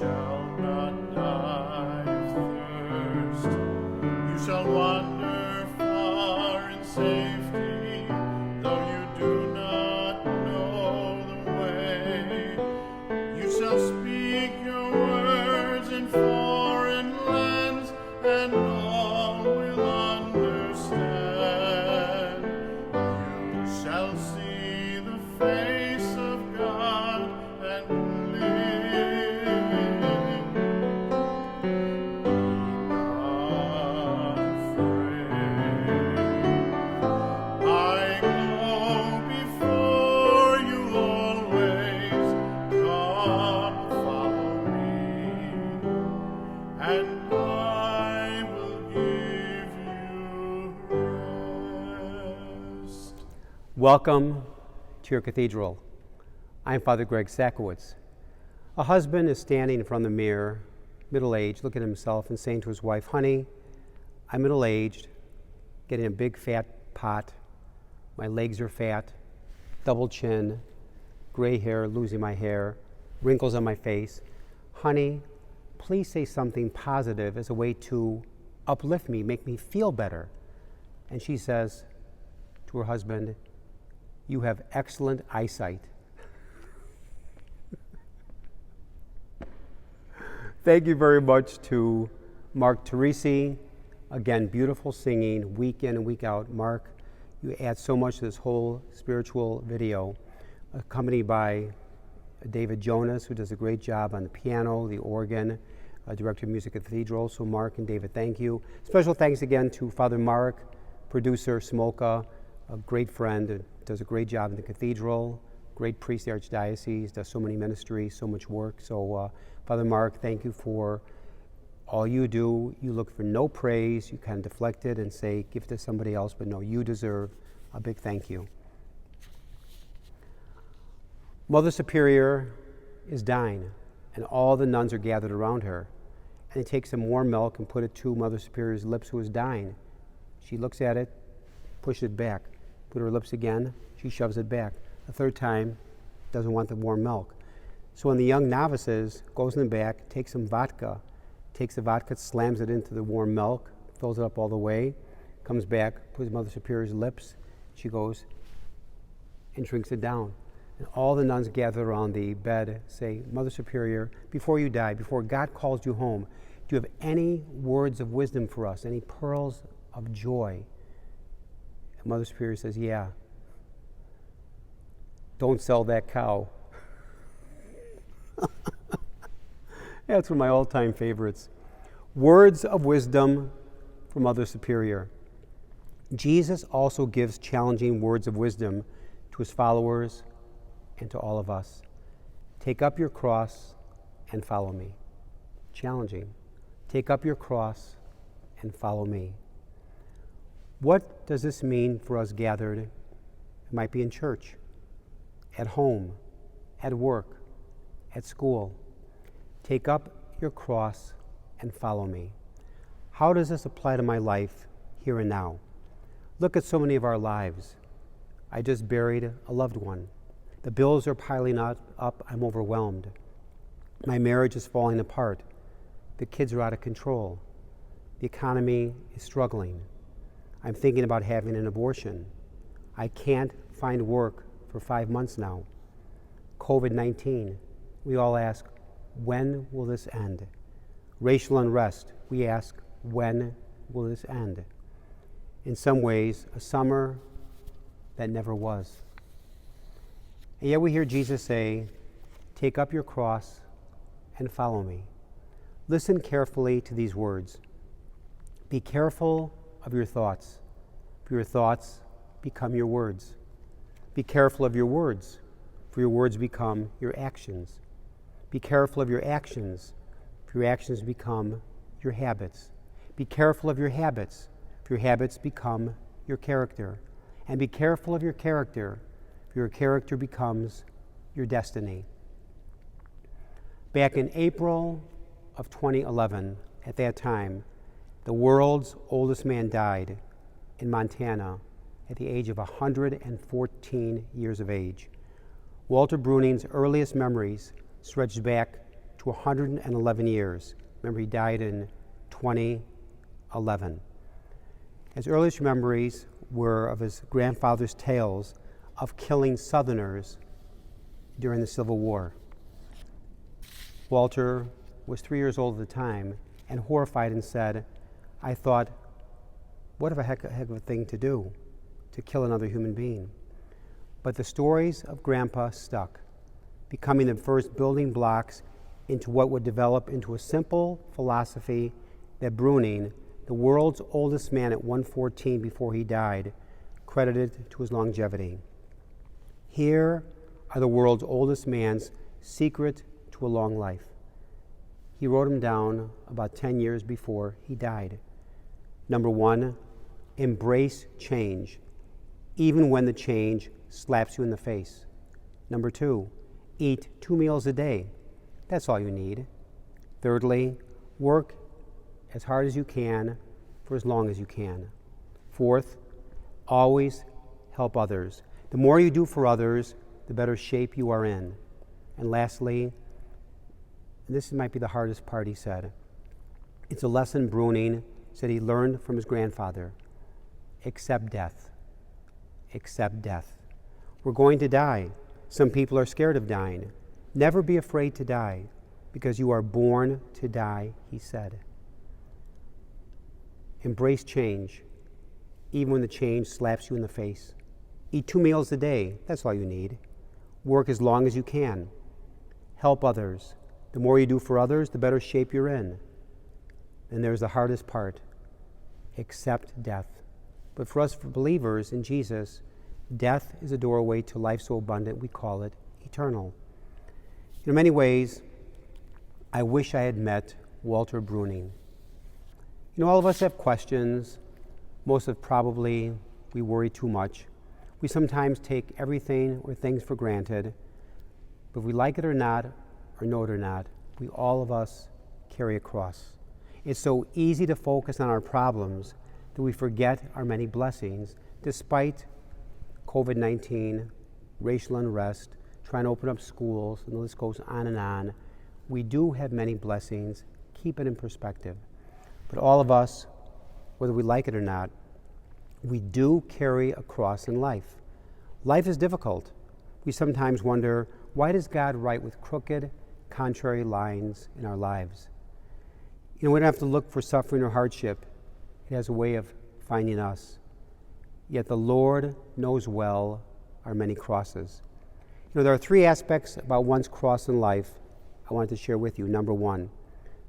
shall not die of thirst. You shall wander far in safety, though you do not know the way. You shall speak your words in foreign lands, and all will understand. You shall see the face of God and live. Be not afraid. I go before you always. Come, follow me, and I will give you rest. Welcome to your cathedral. I'm Father Greg Sakowitz. A husband is standing in front of the mirror, middle-aged, looking at himself and saying to his wife, "Honey, I'm middle-aged, getting a big fat pot. My legs are fat, double chin, gray hair, losing my hair, wrinkles on my face. Honey, please say something positive as a way to uplift me, make me feel better." And she says to her husband, "You have excellent eyesight." Thank you very much to Mark Teresi. Again, beautiful singing week in and week out. Mark, you add so much to this whole spiritual video, accompanied by David Jonas, who does a great job on the piano, the organ, director of music at the cathedral. So Mark and David, thank you. Special thanks again to Father Mark, producer Smolka, a great friend, does a great job in the cathedral, great priest of the Archdiocese, does so many ministries, so much work. So Father Mark, thank you for all you do. You look for no praise, you kind of deflect it and say, give it to somebody else, but no, you deserve a big thank you. Mother Superior is dying, and all the nuns are gathered around her. And they take some warm milk and put it to Mother Superior's lips, who is dying. She looks at it, pushes it back. Put her lips again, she shoves it back. The third time, doesn't want the warm milk. So when the young novices goes in the back, takes some vodka, takes the vodka, slams it into the warm milk, fills it up all the way, comes back, puts Mother Superior's lips, she goes and drinks it down. And all the nuns gather around the bed say, "Mother Superior, before you die, before God calls you home, do you have any words of wisdom for us, any pearls of joy?" And Mother Superior says, "Yeah. Don't sell that cow." That's one of my all-time favorites. Words of wisdom from Mother Superior. Jesus also gives challenging words of wisdom to his followers and to all of us. Take up your cross and follow me. Challenging. Take up your cross and follow me. What does this mean for us gathered? It might be in church, at home, at work, at school. Take up your cross and follow me. How does this apply to my life here and now? Look at so many of our lives. I just buried a loved one. The bills are piling up. I'm overwhelmed. My marriage is falling apart. The kids are out of control. The economy is struggling. I'm thinking about having an abortion. I can't find work for 5 months now. COVID-19. We all ask, when will this end? Racial unrest. We ask, when will this end? In some ways, a summer that never was. And yet we hear Jesus say, take up your cross and follow me. Listen carefully to these words. Be careful of your thoughts, for your thoughts become your words. Be careful of your words, for your words become your actions. Be careful of your actions, for your actions become your habits. Be careful of your habits, for your habits become your character. And be careful of your character, for your character becomes your destiny. Back in April of 2011, at that time, the world's oldest man died in Montana at the age of 114 years of age. Walter Bruning's earliest memories stretched back to to 111 years. Remember, he died in 2011. His earliest memories were of his grandfather's tales of killing Southerners during the Civil War. Walter was 3 years old at the time and horrified and said, I thought, what a heck of a thing to do, to kill another human being. But the stories of Grandpa stuck, becoming the first building blocks into what would develop into a simple philosophy that Bruning, the world's oldest man at 114 before he died, credited to his longevity. Here are the world's oldest man's secret to a long life. He wrote them down about 10 years before he died. Number 1, embrace change, even when the change slaps you in the face. Number 2, eat 2 meals a day. That's all you need. Thirdly, work as hard as you can for as long as you can. Fourth, always help others. The more you do for others, the better shape you are in. And lastly, and this might be the hardest part, he said, it's a lesson Bruning said he learned from his grandfather. Accept death. Accept death. We're going to die. Some people are scared of dying. Never be afraid to die, because you are born to die, he said. Embrace change, even when the change slaps you in the face. Eat 2 meals a day. That's all you need. Work as long as you can. Help others. The more you do for others, the better shape you're in. And there's the hardest part. Accept death. But for us, for believers in Jesus, death is a doorway to life so abundant we call it eternal. In many ways, I wish I had met Walter Bruning. All of us have questions. Most of probably we worry too much. We sometimes take everything or things for granted. But if we like it or not, or know it or not, we all of us carry a cross. It's so easy to focus on our problems that we forget our many blessings, despite COVID-19, racial unrest, trying to open up schools, and the list goes on and on. We do have many blessings. Keep it in perspective. But all of us, whether we like it or not, we do carry a cross in life. Life is difficult. We sometimes wonder, why does God write with crooked, contrary lines in our lives? We don't have to look for suffering or hardship. It has a way of finding us. Yet the Lord knows well our many crosses. There are 3 aspects about one's cross in life I wanted to share with you. Number 1,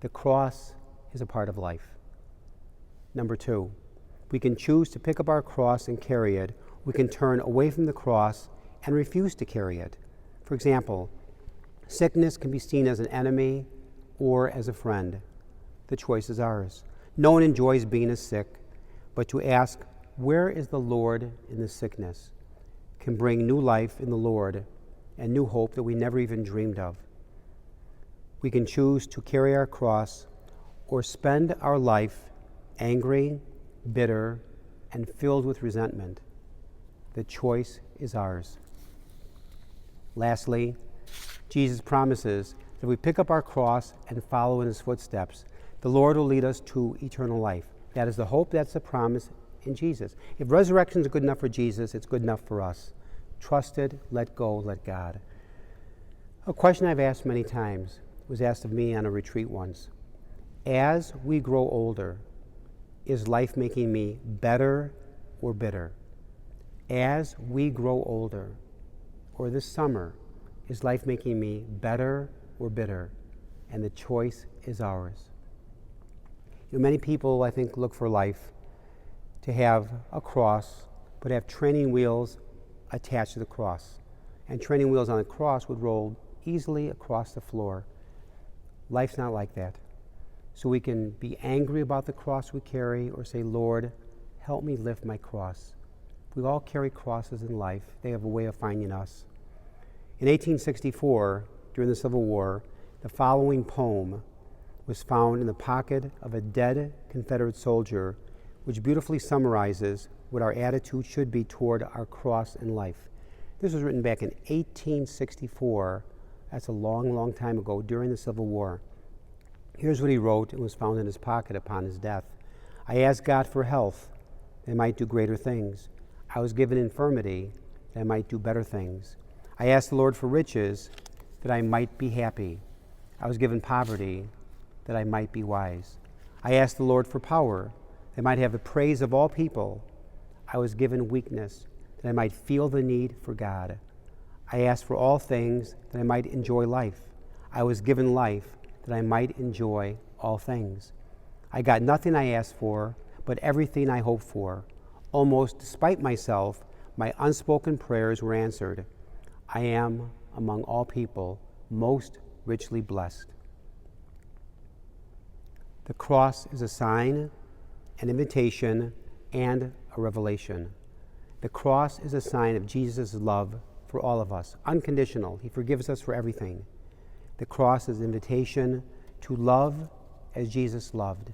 the cross is a part of life. Number 2, we can choose to pick up our cross and carry it. We can turn away from the cross and refuse to carry it. For example, sickness can be seen as an enemy or as a friend. The choice is ours. No one enjoys being sick, but to ask, where is the Lord in this sickness, can bring new life in the Lord and new hope that we never even dreamed of. We can choose to carry our cross or spend our life angry, bitter, and filled with resentment. The choice is ours. Lastly, Jesus promises that if we pick up our cross and follow in his footsteps, the Lord will lead us to eternal life. That is the hope, that's the promise in Jesus. If resurrection is good enough for Jesus, it's good enough for us. Trust it, let go, let God. A question I've asked many times was asked of me on a retreat once. As we grow older, is life making me better or bitter? As we grow older, or this summer, is life making me better or bitter? And the choice is ours. Many people, I think, look for life to have a cross, but have training wheels attached to the cross. And training wheels on the cross would roll easily across the floor. Life's not like that. So we can be angry about the cross we carry or say, Lord, help me lift my cross. We all carry crosses in life. They have a way of finding us. In 1864, during the Civil War, the following poem was found in the pocket of a dead Confederate soldier, which beautifully summarizes what our attitude should be toward our cross in life. This was written back in 1864 That's a long, long time ago, during the Civil War. Here's what he wrote and was found in his pocket upon his death. I asked God for health, that I might do greater things. I was given infirmity, that I might do better things. I asked the Lord for riches, that I might be happy. I was given poverty, that I might be wise. I asked the Lord for power, that I might have the praise of all people. I was given weakness, that I might feel the need for God. I asked for all things, that I might enjoy life. I was given life, that I might enjoy all things. I got nothing I asked for, but everything I hoped for. Almost despite myself, my unspoken prayers were answered. I am, among all people, most richly blessed. The cross is a sign, an invitation, and a revelation. The cross is a sign of Jesus' love for all of us, unconditional. He forgives us for everything. The cross is an invitation to love as Jesus loved.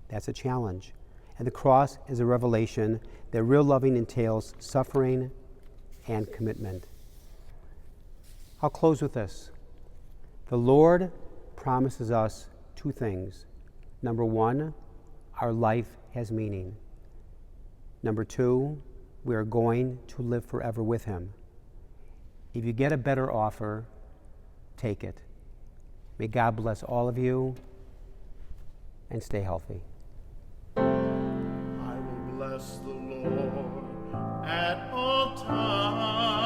That's a challenge. And the cross is a revelation that real loving entails suffering and commitment. I'll close with this. The Lord promises us two things. Number one, our life has meaning. Number two, we are going to live forever with Him. If you get a better offer, take it. May God bless all of you, and stay healthy. I will bless the Lord at all times.